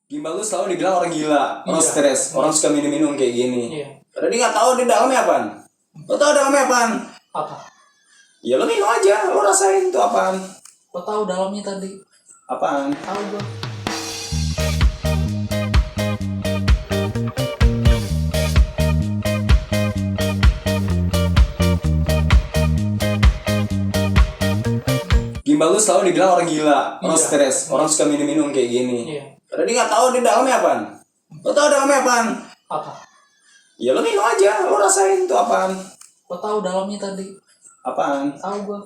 Gimbal tuh selalu dibilang orang gila, orang Iya. stres, orang suka minum-minum kayak gini. Iya. Padahal dia nggak tahu di dalamnya apaan. Lo tahu dalamnya apaan? Apa? Ya lo minum aja, lo rasain tuh apaan. Lo tahu dalamnya tadi? Apaan? Tahu gua. Gimbal tuh selalu dibilang orang gila, orang Iya. stres, orang suka minum-minum kayak gini. Iya. Padahal dia nggak tahu di dalamnya apaan. Lo tahu dalamnya apaan? Apa? Ya lo minum aja, lo rasain tuh apaan. Lo tahu dalamnya tadi? Apaan? Tahu gua.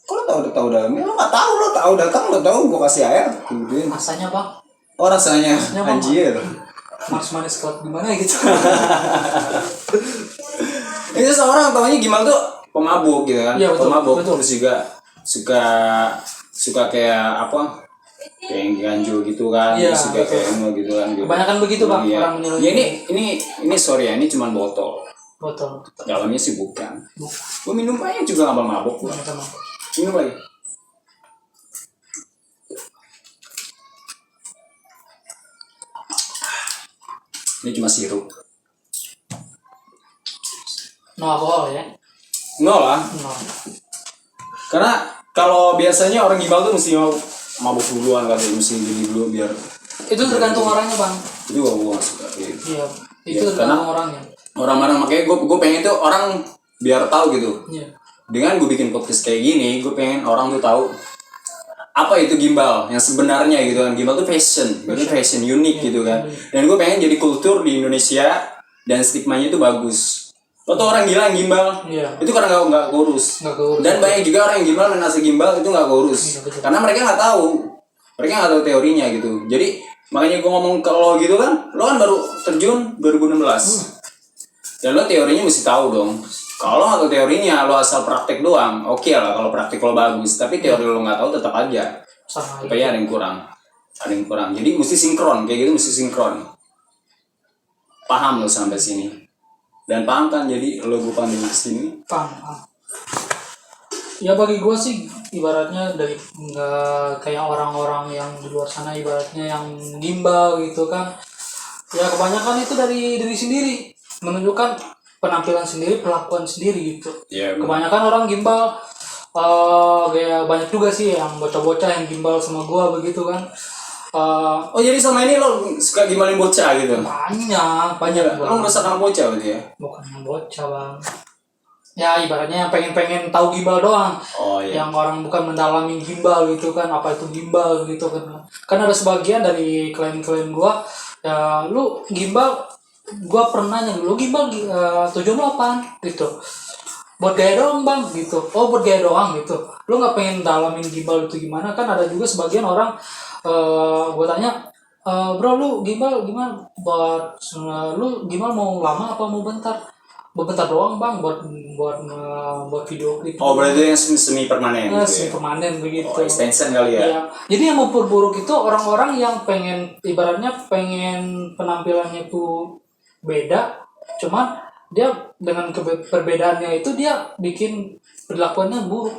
Kok lo tahu dalamnya? Lo nggak tahu, lo tahu datang lo tahu gua kasih air, gituin. Rasanya bang? Oh rasanya, Bang. anjir. Manis kelap gimana gitu? Ini seorang tahunya Gimbal tuh pemabuk gitu kan. Iya, betul, Pemabuk betul. terus juga suka kayak apa? Kayak ganjil gitu kan. Iya, Terus juga betul. kayak emo gitu kan. Gitu. Kebanyakan begitu, Bang, Iya. orang meniru Ya ini. ini sorry ya, ini cuma botol. Botol. Dalamnya sih bukan. Bukan. Gua minum aja juga nggak mabuk gua. Sama. Minum lagi. Ini cuma sirup. No alkohol ya? Enggak lah. No. Karena kalau biasanya orang Gimbal tuh mesti mabuk duluan kan, mesti gini dulu biar Itu tergantung orangnya bang. itu gua nggak suka gitu. Iya. Itu Ya, tergantung orangnya. Orang-orang makanya gue pengen tuh orang biar tahu gitu. Iya. Dengan gue bikin podcast kayak gini, gue pengen orang tuh tahu apa itu gimbal yang sebenarnya gitu kan. Gimbal tuh fashion unik gitu kan. Dan gue pengen jadi kultur di Indonesia dan stigmanya itu bagus. Lo tuh orang gila yang gimbal, Iya. itu karena nggak kurus. Nggak kurus. Dan banyak juga orang yang gimbal dan asli gimbal itu nggak kurus. Iya, betul. Karena mereka nggak tahu teorinya gitu. Jadi makanya gue ngomong ke lo gitu kan, lo kan baru terjun 2016. Dan lo teorinya mesti tahu dong. Kalau lo nggak tahu teorinya, lo asal praktek doang, oke lah kalau praktek lo bagus. Tapi teori lo nggak tahu tetap aja. Sama aja. Supaya ada yang kurang. Jadi mesti sinkron, kayak gitu mesti sinkron. Paham lo sampai sini. Dan paham kan, jadi lo gue panggil ke sini. Paham. Ya bagi gue sih ibaratnya dari nggak kayak orang-orang yang di luar sana ibaratnya yang gimbal gitu kan. Ya kebanyakan itu dari diri sendiri, menunjukkan penampilan sendiri, perlakuan sendiri gitu. Iya. Kebanyakan orang gimbal, kayak banyak juga sih yang bocah-bocah yang gimbal sama gua begitu kan. Oh jadi selama ini lo suka gimbalin bocah gitu? Banyak Lo ngerasa sama bocah berarti ya? bukan yang bocah bang. Ya ibaratnya yang pengen tahu gimbal doang. Oh iya. Yang orang bukan mendalami gimbal gitu kan, apa itu gimbal gitu kan. Kan ada sebagian dari klien-klien gua, ya lu gimbal, gua pernah nanya lu gimbal tujuan lu apaan gitu. Buat gaya doang bang gitu. Oh buat gaya doang gitu. Lu nggak pengen dalamin gimbal itu gimana? Kan ada juga sebagian orang, gue tanya, bro lu gimbal gimana? Lu gimbal mau lama apa mau bentar? Bentar doang bang buat video klip. Oh berarti yang semi permanen gitu Semi ya? permanen begitu. Oh extension kali ya? Iya. Jadi yang memperburuk itu orang-orang yang pengen ibaratnya pengen penampilannya itu beda, cuman dia dengan perbedaannya itu dia bikin perilakuannya buruk.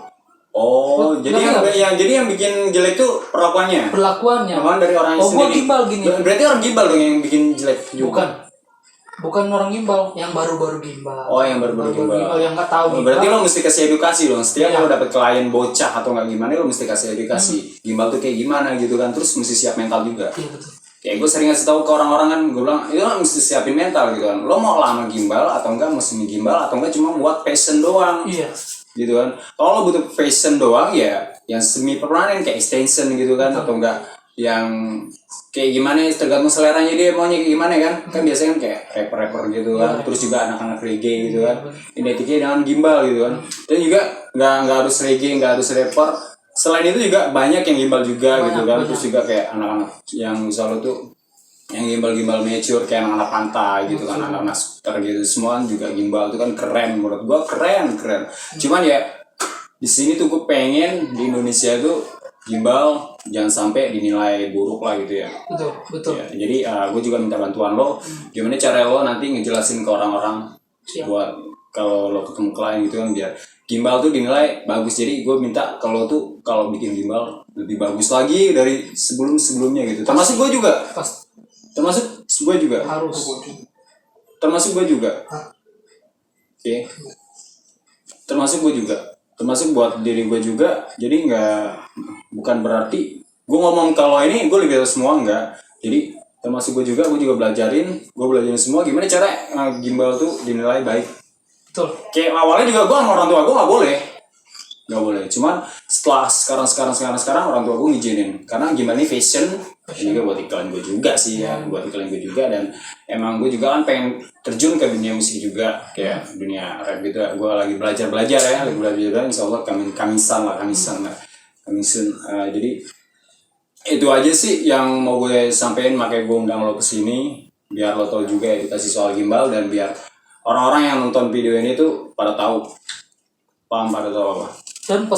Oh, jadi yang bikin jelek tuh perlakuannya. Perlakuannya. Bukan dari orang Oh, gua sendiri. gimbal gini. Berarti orang gimbal dong yang bikin jelek juga. Bukan orang gimbal, yang baru-baru gimbal. Oh, yang baru-baru gimbal. Yang nggak tahu Oh, gimbal. berarti lo mesti kasih edukasi dong. Setiap Iya. lo dapet klien bocah atau nggak gimana, lo mesti kasih edukasi. Gimbal tuh kayak gimana gitu kan. Terus mesti siap mental juga. Iya betul. Kayak gue sering ngasih tahu ke orang-orang kan, gue bilang itu kan mesti siapin mental gitu kan. Lo mau lama gimbal atau enggak mau semi gimbal atau enggak cuma buat passion doang. Iya. Gitu kan. Kalau lo butuh fashion doang ya yang semi permanen kayak extension gitu kan, atau enggak yang kayak gimana tergantung seleranya dia maunya kayak gimana kan. Kan biasanya kan kayak rapper gitu kan, terus juga anak-anak reggae gitu kan, identiknya dengan gimbal gitu kan. Dan juga nggak harus reggae, nggak harus rapper, selain itu juga banyak yang gimbal juga gitu kan. Terus juga kayak anak-anak yang misalnya tuh yang gimbal mature kayak anak-anak pantai gitu kan, anak-anak skuter gitu, semua juga gimbal itu kan keren, menurut gua keren. Cuman ya di sini tuh gue pengen di Indonesia tuh gimbal jangan sampai dinilai buruk lah gitu ya. Betul. Ya, jadi gue juga minta bantuan lo, gimana cara lo nanti ngejelasin ke orang-orang buat kalau lo ketemu klien gitu kan, biar gimbal tuh dinilai bagus. Jadi gue minta kalau bikin gimbal lebih bagus lagi dari sebelumnya gitu. Termasuk gue juga. Pas Termasuk gue juga. harus. Termasuk gue juga. Oke. Termasuk gue juga. Termasuk buat diri gue juga. Jadi bukan berarti gue ngomong kalau ini gue lebih tahu semua, enggak. Jadi termasuk gue juga belajarin semua gimana cara gimbal tuh dinilai baik. Betul. Kayak awalnya juga gue sama orang tua gue nggak boleh, cuman setelah sekarang orang tua gue ngizinin karena gimana nih fashion juga buat iklan gue juga sih ya, buat iklan gue juga, dan emang gue juga kan pengen terjun ke dunia musik juga kayak dunia rap gitu. Gue lagi belajar ya, insya Allah coming soon. Jadi itu aja sih yang mau gue sampein, makanya gue undang lo kesini biar lo tau juga edukasi soal gimbal, dan biar orang-orang yang nonton video ini tuh pada tahu apa. Dan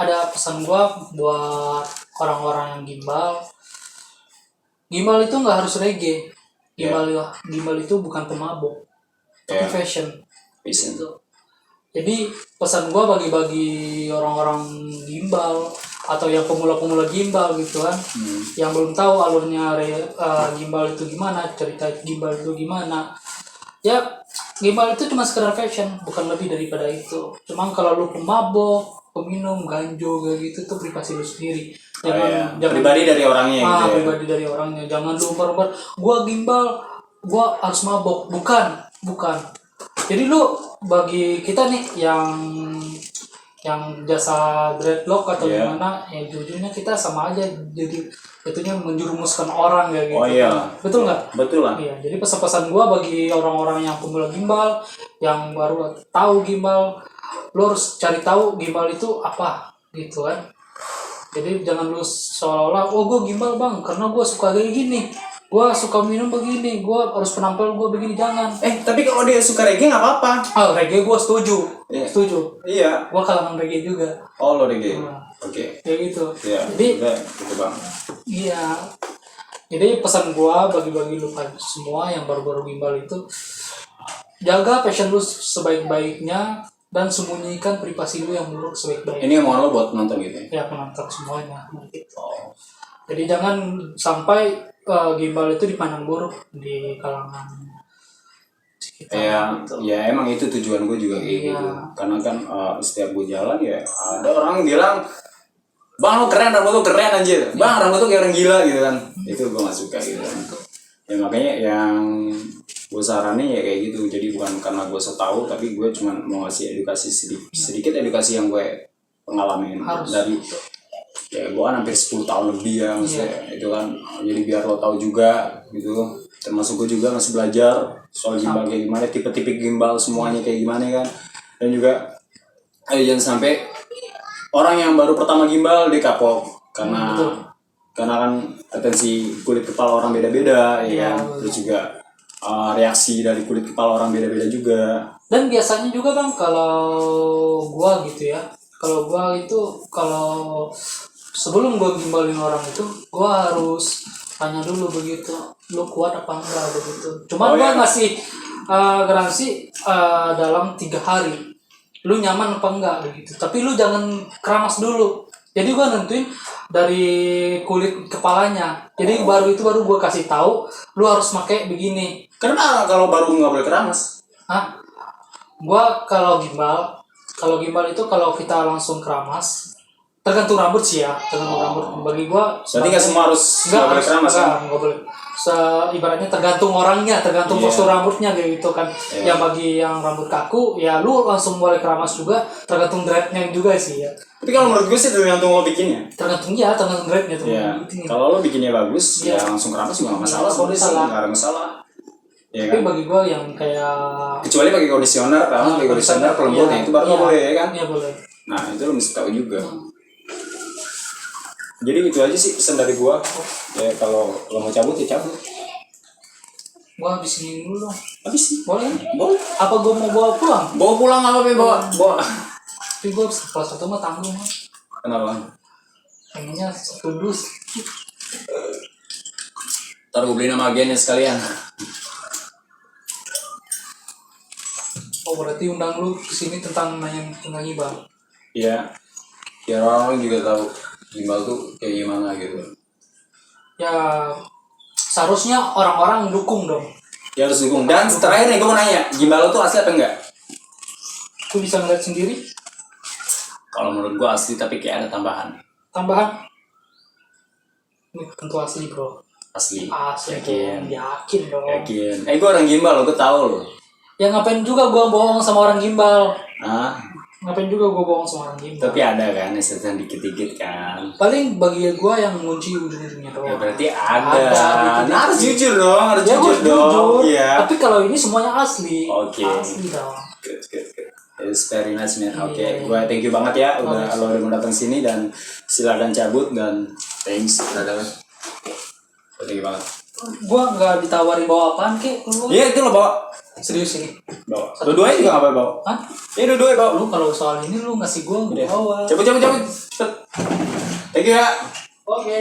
ada pesan gua buat orang-orang yang gimbal. Gimbal itu nggak harus reggae. Gimbal itu bukan pemabuk, tapi fashion. Gitu. Jadi pesan gua bagi orang-orang gimbal atau yang pemula-pemula gimbal gitu kan, yang belum tahu alurnya gimbal itu gimana, cerita gimbal itu gimana. Ya, gimbal itu cuma sekedar fashion, bukan lebih daripada itu. Cuma kalau lu pemabok, peminum, ganjo kayak gitu tuh privasi lu sendiri. Jangan pribadi dari orangnya gitu ya. Pribadi dari orangnya. Jangan lu umbar-umbar, gua gimbal, gua harus mabok. Bukan. Jadi lu bagi kita nih yang jasa dreadlock atau gimana, ya jujurnya kita sama aja, jadi itunya menjerumuskan orang kayak gitu. Oh iya. Betul nggak? Betul lah. Iya, jadi pesan-pesan gua bagi orang-orang yang pemula gimbal, yang baru tahu gimbal, lo harus cari tahu gimbal itu apa gitu kan. Jadi jangan lu seolah-olah, oh gua gimbal bang karena gua suka kayak gini, gua suka minum begini, gua harus penampilan gua begini. Jangan. Tapi kalau dia suka reggae nggak apa-apa. Reggae gua setuju. Iya. Setuju. Iya. Gua kalangan reggae juga. Oh, lo reggae. Oke. Kayak gitu. Iya. Jadi gitu bang. iya. Jadi pesan gua bagi-bagi lu semua yang baru-baru gimbal itu, jaga passion lu sebaik-baiknya dan sembunyikan privasi lu yang buruk sebaik-baiknya. Ini omongan lo buat penonton gitu ya? Ya, penonton semuanya. Gitu. Jadi jangan sampai gimbal itu dipandang buruk di kalangan kita. Ya emang itu tujuan gue juga kayak gitu. Karena kan setiap gue jalan ya ada orang bilang, bang lo keren, rambut lo keren anjir, bang rambut lo kayak orang gila gitu kan. Itu gue gak suka gitu kan. Ya makanya yang gue saranin ya kayak gitu. Jadi bukan karena gue so tau, tapi gue cuma mau ngasih edukasi sedikit edukasi yang gue pengalamin dari ya gue kan hampir 10 tahun lebih ya maksudnya itu kan. Jadi biar lo tahu juga gitu. Termasuk gue juga masih belajar soal gimbal kayak gimana, tipe-tipe gimbal semuanya kayak gimana kan. Dan juga jangan sampai orang yang baru pertama gimbal dia kapok karena kan potensi kulit kepala orang beda-beda ya kan. Terus juga reaksi dari kulit kepala orang beda-beda juga. Dan biasanya juga bang, kalau gua gitu ya, kalau sebelum gua gimbalin orang itu, gua harus tanya dulu begitu, lu kuat apa enggak begitu. Cuman gua ngasih garansi dalam 3 hari, lu nyaman apa enggak begitu. Tapi lu jangan keramas dulu. Jadi gua nentuin dari kulit kepalanya. Jadi baru gua kasih tahu, lu harus pakai begini. Karena kalau baru nggak boleh keramas. Gua kalau gimbal itu kalau kita langsung keramas, tergantung rambut sih ya, rambut. Bagi gua berarti nggak semua harus nggak boleh keramas kan? Nggak boleh. Ibaratnya tergantung orangnya, tergantung postur rambutnya kayak gitu kan. Yang bagi yang rambut kaku, ya lu langsung boleh keramas juga, tergantung dreadnya juga sih ya. Tapi kalau menurut gue sih tergantung lo bikinnya. Tergantung dreadnya tuh. Kalau lo bikinnya bagus, ya langsung keramas juga nggak masalah. Nggak ada masalah. Ya, tapi kan? bagi gue yang kayak kecuali pakai kondisioner, pakai kondisioner pelembut itu baru boleh ya kan? Iya boleh. Nah itu lo mesti tahu juga. Jadi itu aja sih pesan dari gue. Ya kalau lo mau cabut ya cabut. Gua habisin dulu dong. Habis? Boleh? Boleh. Apa gua mau bawa pulang? Bawa pulang apa bawa? Tapi gua kelas 1 mah tanggung. Kenapa? Pengennya 1 dus. Ntar gue beli nama agennya sekalian. Oh berarti undang lu kesini tentang nanya tentang Ibang. Iya. Biar orang juga tahu. gimbal tuh kayak gimana gitu. Ya seharusnya orang-orang dukung dong. Ya harus dukung. Dan terakhir nih gue mau nanya, gimbal lu tuh asli apa enggak? Aku bisa ngeliat sendiri. Kalau menurut gue asli tapi kayak ada tambahan. Tambahan. Ini tentu asli bro. Asli. Asli Yakin. dong. Yakin dong. Yakin. Gue orang gimbal lo, gue tahu lo. Ya ngapain juga gua bohong sama orang gimbal. Ah, Ngapain juga gua bohong sama orang gimbal. tapi ada kan yang dikit-dikit kan. Paling bagi gua yang ngunci ujung-ujungnya doang. Ya berarti ada. dikit-dikit. Nah, harus jujur dong, harus Ya gua jujur dong. Iya. Tapi kalau ini semuanya asli. Oke. Asli dong. Good. It's very nice man. Oke, Iya. gue thank you banget ya lo udah mau datang sini dan silakan cabut dan thanks udah datang. Thank you banget. Gua nggak ditawarin bawa apaan kek lu. Iya itu lo bawa. Serius ini. Bawa. Dua-duanya juga nggak apa bawa. Hah? Iya dua-duanya bawa. Lu kalau soal ini lu ngasih gua Udah. bawa. Cabut. Thank you ya. Oke.